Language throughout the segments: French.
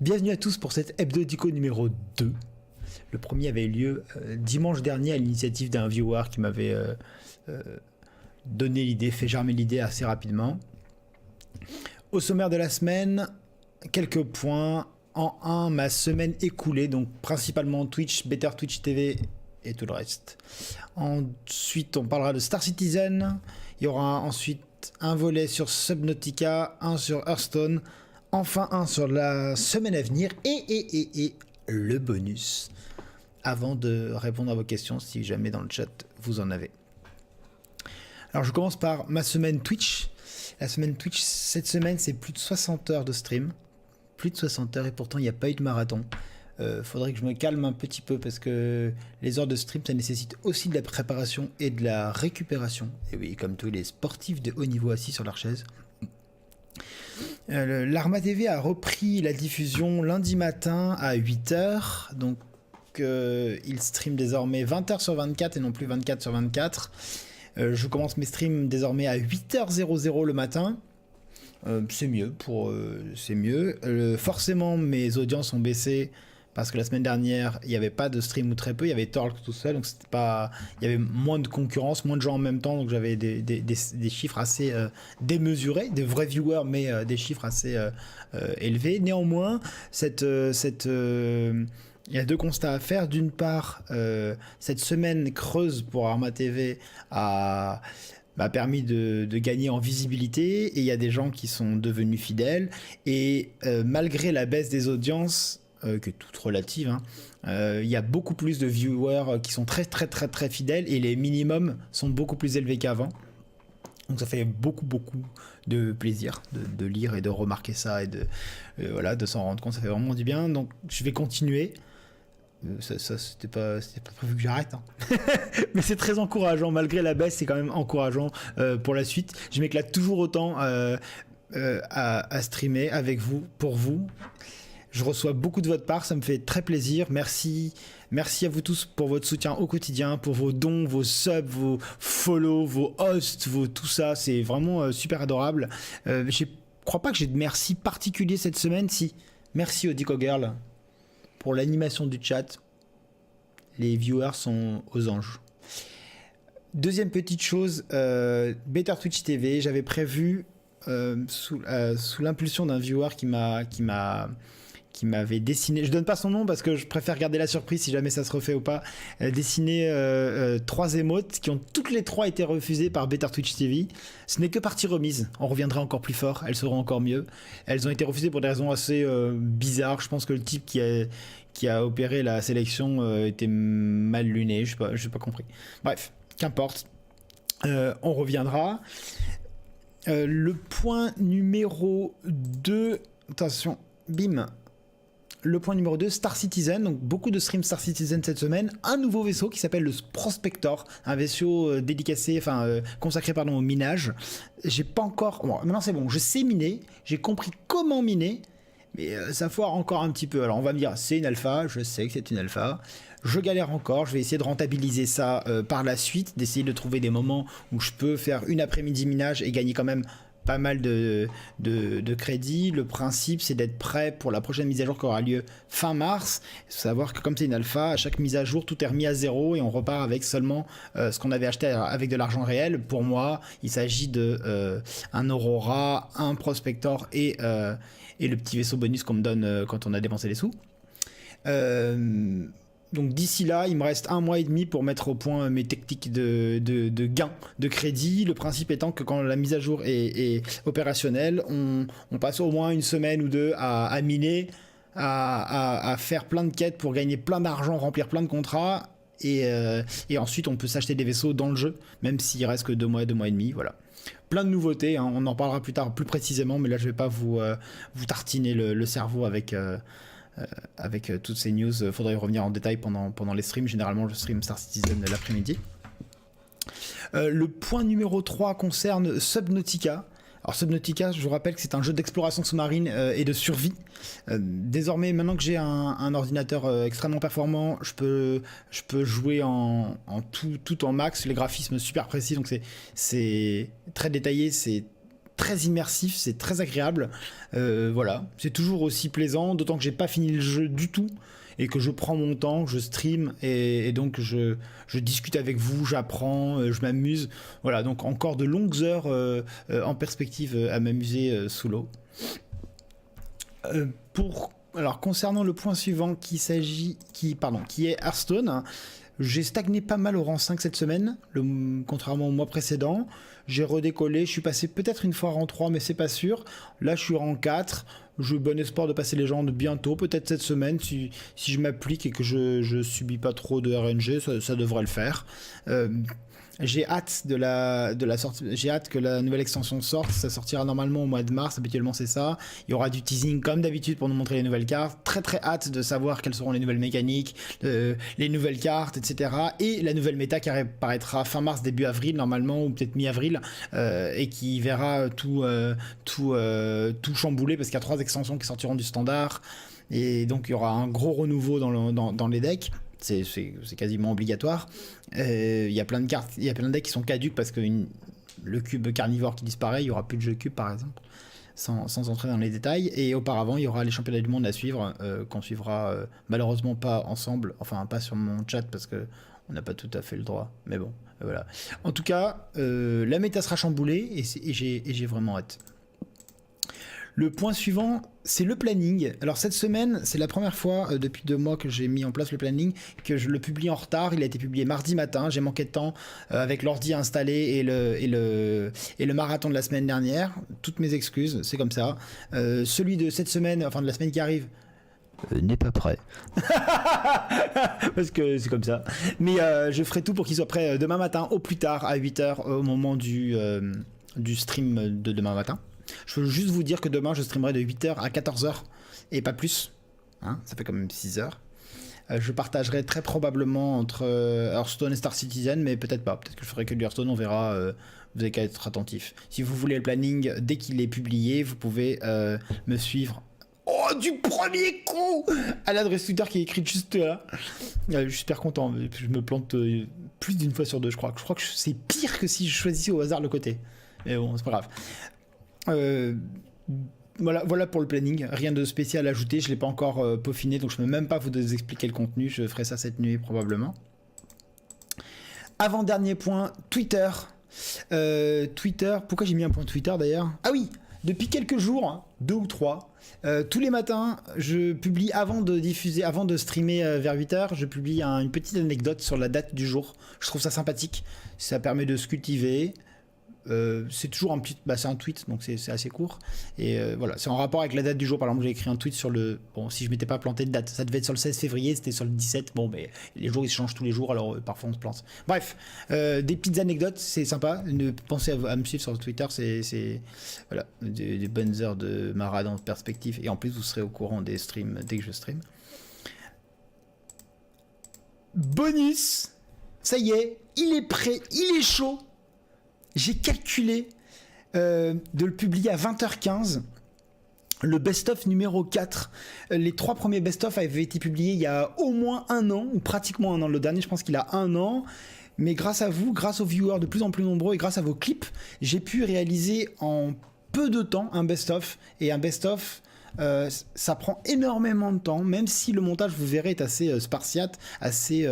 Bienvenue à tous pour cette hebdo dico numéro 2. Le premier avait eu lieu dimanche dernier à l'initiative d'un viewer qui m'avait donné l'idée, fait germer l'idée assez rapidement. Au sommaire de la semaine, quelques points. En 1, ma semaine écoulée, donc principalement Twitch, Better Twitch TV et tout le reste. Ensuite, on parlera de Star Citizen. Il y aura ensuite un volet sur Subnautica, un sur Hearthstone, enfin un sur la semaine à venir et le bonus. Avant de répondre à vos questions, si jamais dans le chat vous en avez. Alors je commence par ma semaine Twitch. La semaine Twitch, cette semaine, c'est plus de 60 heures de stream. Plus de 60 heures et pourtant il n'y a pas eu de marathon. Faudrait que je me calme un petit peu parce que les heures de stream ça nécessite aussi de la préparation et de la récupération. Et oui, comme tous les sportifs de haut niveau assis sur leur chaise. L'Arma TV a repris la diffusion lundi matin à 8h. Donc il stream désormais 20h sur 24 et non plus 24 sur 24. Je commence mes streams désormais à 8h00 le matin. C'est mieux c'est mieux. Forcément mes audiences ont baissé parce que la semaine dernière il n'y avait pas de stream ou très peu, il y avait Torque tout seul, donc c'était pas, il y avait moins de concurrence, moins de gens en même temps, donc j'avais des chiffres assez démesurés, des vrais viewers mais des chiffres assez élevés. Néanmoins il y a deux constats à faire. D'une part, cette semaine creuse pour Arma TV m'a permis de gagner en visibilité et il y a des gens qui sont devenus fidèles et malgré la baisse des audiences qui est toute relative, il y a beaucoup plus de viewers qui sont très fidèles et les minimums sont beaucoup plus élevés qu'avant. Donc ça fait beaucoup de plaisir de lire et de remarquer ça et de s'en rendre compte, ça fait vraiment du bien. Donc je vais continuer. Ça c'était pas prévu que j'arrête, mais c'est très encourageant, malgré la baisse c'est quand même encourageant pour la suite. Je m'éclate toujours autant à streamer avec vous, pour vous. Je reçois beaucoup de votre part, ça me fait très plaisir. Merci à vous tous pour votre soutien au quotidien, pour vos dons, vos subs, vos follow, vos hosts, tout ça, c'est vraiment super adorable. Je crois pas que j'ai de merci particulier cette semaine. Si, merci au Dico Girl pour l'animation du chat. Les viewers sont aux anges. Deuxième petite chose, Better Twitch TV, j'avais prévu sous l'impulsion d'un viewer qui m'avait dessiné, je donne pas son nom parce que je préfère garder la surprise si jamais ça se refait ou pas, dessiné 3 émotes qui ont toutes les 3 été refusées par Better Twitch TV. Ce n'est que partie remise, on reviendra encore plus fort, elles seront encore mieux. Elles ont été refusées pour des raisons assez bizarres. Je pense que le type qui a opéré la sélection était mal luné, je n'ai pas compris. Bref, qu'importe, on reviendra. Le point numéro 2, attention, bim. Le point numéro 2, Star Citizen, donc beaucoup de streams Star Citizen cette semaine, un nouveau vaisseau qui s'appelle le Prospector, un vaisseau consacré au minage. J'ai pas encore, bon, maintenant c'est bon, je sais miner, j'ai compris comment miner, mais ça foire encore un petit peu. Alors on va me dire, c'est une alpha, je sais que c'est une alpha, je galère encore, je vais essayer de rentabiliser ça par la suite, d'essayer de trouver des moments où je peux faire une après-midi minage et gagner quand même pas mal de crédits. Le principe c'est d'être prêt pour la prochaine mise à jour qui aura lieu fin mars. Il faut savoir que comme c'est une alpha, à chaque mise à jour tout est remis à zéro et on repart avec seulement ce qu'on avait acheté avec de l'argent réel. Pour moi il s'agit de un Aurora, un Prospector et le petit vaisseau bonus qu'on me donne quand on a dépensé les sous. Donc d'ici là, il me reste 1 mois et demi pour mettre au point mes techniques de gain de crédit. Le principe étant que quand la mise à jour est opérationnelle, on passe au moins une semaine ou deux à miner, à faire plein de quêtes pour gagner plein d'argent, remplir plein de contrats. Et ensuite, on peut s'acheter des vaisseaux dans le jeu, même s'il reste que 2 mois et demi. Voilà. Plein de nouveautés, on en parlera plus tard, plus précisément, mais là, je vais pas vous tartiner le cerveau avec toutes ces news. Faudrait y revenir en détail pendant les streams. Généralement je stream Star Citizen l'après-midi. Le point numéro 3 concerne Subnautica. Alors Subnautica, je vous rappelle que c'est un jeu d'exploration sous-marine et de survie. Désormais, maintenant que j'ai un ordinateur extrêmement performant, je peux jouer en tout en max. Les graphismes super précis, donc c'est très détaillé, c'est très immersif, c'est très agréable. Voilà, c'est toujours aussi plaisant, d'autant que j'ai pas fini le jeu du tout et que je prends mon temps, je stream et donc je discute avec vous, j'apprends, je m'amuse. Voilà, donc encore de longues heures en perspective à m'amuser sous l'eau. Alors concernant le point suivant qui est Hearthstone, j'ai stagné pas mal au rang 5 cette semaine, contrairement au mois précédent. J'ai redécollé, je suis passé peut-être une fois rang 3, mais c'est pas sûr. Là, je suis rang 4. J'ai bon espoir de passer légende bientôt, peut-être cette semaine, si je m'applique et que je subis pas trop de RNG, ça devrait le faire. J'ai hâte de la sortie. J'ai hâte que la nouvelle extension sorte. Ça sortira normalement au mois de mars. Habituellement, c'est ça. Il y aura du teasing comme d'habitude pour nous montrer les nouvelles cartes. Très très hâte de savoir quelles seront les nouvelles mécaniques, les nouvelles cartes, etc. Et la nouvelle méta qui apparaîtra fin mars, début avril normalement, ou peut-être mi-avril, et qui verra tout chambouler parce qu'il y a 3 extensions qui sortiront du standard. Et donc il y aura un gros renouveau dans les decks. C'est quasiment obligatoire. Il y a plein de cartes, il y a plein de decks qui sont caduques parce que le cube carnivore qui disparaît, il n'y aura plus de jeu cube par exemple, sans entrer dans les détails. Et auparavant, il y aura les championnats du monde à suivre, qu'on suivra malheureusement pas ensemble, enfin pas sur mon chat parce que on n'a pas tout à fait le droit. Mais bon, voilà. En tout cas, la méta sera chamboulée et j'ai vraiment hâte. Le point suivant, c'est le planning. Alors cette semaine, c'est la première fois depuis 2 mois que j'ai mis en place le planning, que je le publie en retard. Il a été publié mardi matin. J'ai manqué de temps avec l'ordi installé et le marathon de la semaine dernière. Toutes mes excuses, c'est comme ça. Celui de cette semaine, enfin de la semaine qui arrive, n'est pas prêt. Parce que c'est comme ça. Mais je ferai tout pour qu'il soit prêt demain matin au plus tard à 8h au moment du stream de demain matin. Je veux juste vous dire que demain je streamerai de 8h à 14h et pas plus, hein, ça fait quand même 6h. Je partagerai très probablement entre Hearthstone et Star Citizen, mais peut-être pas, peut-être que je ferai que du Hearthstone, on verra, vous avez qu'à être attentif. Si vous voulez le planning, dès qu'il est publié, vous pouvez me suivre. Oh, du premier coup à l'adresse Twitter qui est écrite juste là. Je suis super content, je me plante plus d'une fois sur 2 je crois. Je crois que c'est pire que si je choisissais au hasard le côté. Mais bon, c'est pas grave. Voilà pour le planning, rien de spécial à ajouter, je l'ai pas encore peaufiné donc je peux même pas vous expliquer le contenu, je ferai ça cette nuit probablement. Avant-dernier point, Twitter. Twitter, pourquoi j'ai mis un point Twitter d'ailleurs? Ah oui, depuis quelques jours, 2 ou 3, tous les matins, je publie avant de streamer vers 8h, je publie une petite anecdote sur la date du jour. Je trouve ça sympathique, ça permet de se cultiver. C'est toujours c'est un tweet donc c'est assez court et voilà, c'est en rapport avec la date du jour. Par exemple, j'ai écrit un tweet sur si je m'étais pas planté de date, ça devait être sur le 16 février, c'était sur le 17, bon mais les jours ils se changent tous les jours alors parfois on se plante. Bref, des petites anecdotes, c'est sympa, pensez à me suivre sur Twitter, c'est voilà, des bonnes heures de marade en perspective et en plus vous serez au courant des streams dès que je stream. Bonus, ça y est, il est prêt, il est chaud. J'ai calculé de le publier à 20h15, le best-of numéro 4. Les 3 premiers best-of avaient été publiés il y a au moins 1 an, ou pratiquement 1 an. Le dernier, je pense qu'il a 1 an. Mais grâce à vous, grâce aux viewers de plus en plus nombreux et grâce à vos clips, j'ai pu réaliser en peu de temps un best-of. Et un best-of, ça prend énormément de temps, même si le montage, vous verrez, est assez spartiate, assez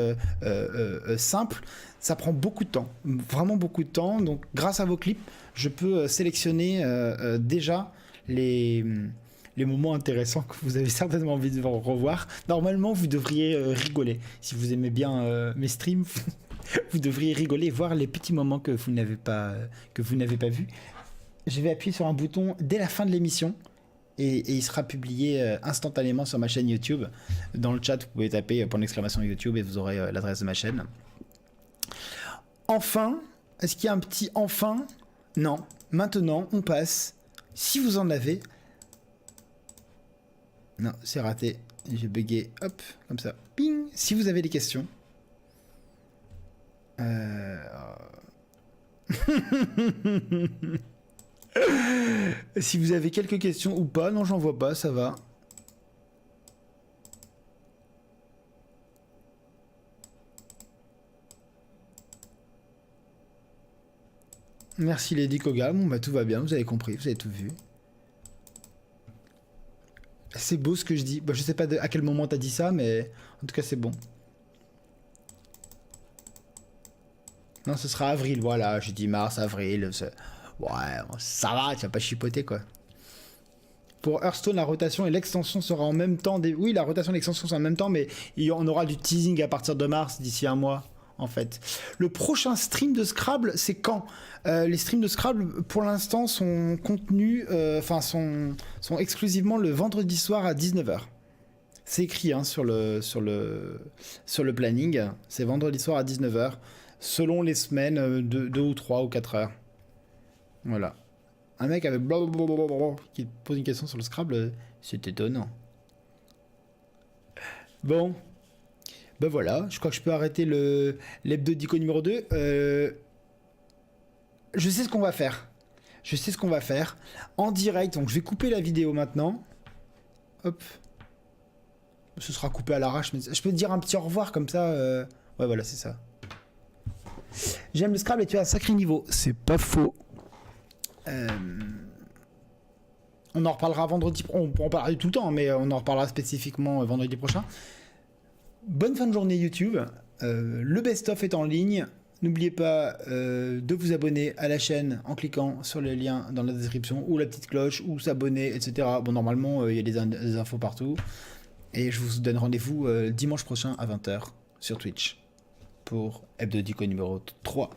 simple. Ça prend beaucoup de temps, vraiment beaucoup de temps. Donc grâce à vos clips, je peux sélectionner déjà les moments intéressants que vous avez certainement envie de revoir. Normalement, vous devriez rigoler. Si vous aimez bien mes streams, vous devriez rigoler et voir les petits moments que vous n'avez pas vus. Je vais appuyer sur un bouton dès la fin de l'émission. Et il sera publié instantanément sur ma chaîne YouTube. Dans le chat, vous pouvez taper ! YouTube et vous aurez l'adresse de ma chaîne. Enfin, est-ce qu'il y a un petit enfin? Non. Maintenant, on passe. Si vous en avez. Non, c'est raté. J'ai bugué. Hop, comme ça. Ping. Si vous avez des questions. Si vous avez quelques questions ou pas. Non, j'en vois pas, ça va. Merci Lady Koga. Bon, bah tout va bien, vous avez compris, vous avez tout vu. C'est beau ce que je dis. Bah, je sais pas à quel moment t'as dit ça, mais en tout cas, c'est bon. Non, ce sera avril, voilà. J'ai dit mars, avril. Ouais, ça va, tu vas pas chipoter, quoi. Pour Hearthstone, la rotation et l'extension sera en même temps. Oui, la rotation et l'extension sont en même temps, mais on aura du teasing à partir de mars, d'ici un mois, en fait. Le prochain stream de Scrabble, c'est quand les streams de Scrabble, pour l'instant, sont contenus, sont exclusivement le vendredi soir à 19h. C'est écrit hein, sur le planning. C'est vendredi soir à 19h, selon les semaines, 2 ou 3 ou 4 heures. Voilà. Un mec avec blablabla qui pose une question sur le Scrabble, c'est étonnant. Bon, ben voilà, je crois que je peux arrêter l'hebdo dico numéro 2. Je sais ce qu'on va faire. Je sais ce qu'on va faire. En direct, donc je vais couper la vidéo maintenant. Hop. Ce sera coupé à l'arrache, mais je peux te dire un petit au revoir comme ça. Ouais, voilà, c'est ça. J'aime le Scrabble et tu as un sacré niveau. C'est pas faux. On en reparlera vendredi. On peut en parler tout le temps, mais on en reparlera spécifiquement vendredi prochain. Bonne fin de journée YouTube. Le best-of est en ligne. N'oubliez pas de vous abonner à la chaîne en cliquant sur le lien dans la description ou la petite cloche ou s'abonner, etc. Bon, normalement, il y a des infos partout. Et je vous donne rendez-vous dimanche prochain à 20h sur Twitch pour Hebdo Dico numéro 3.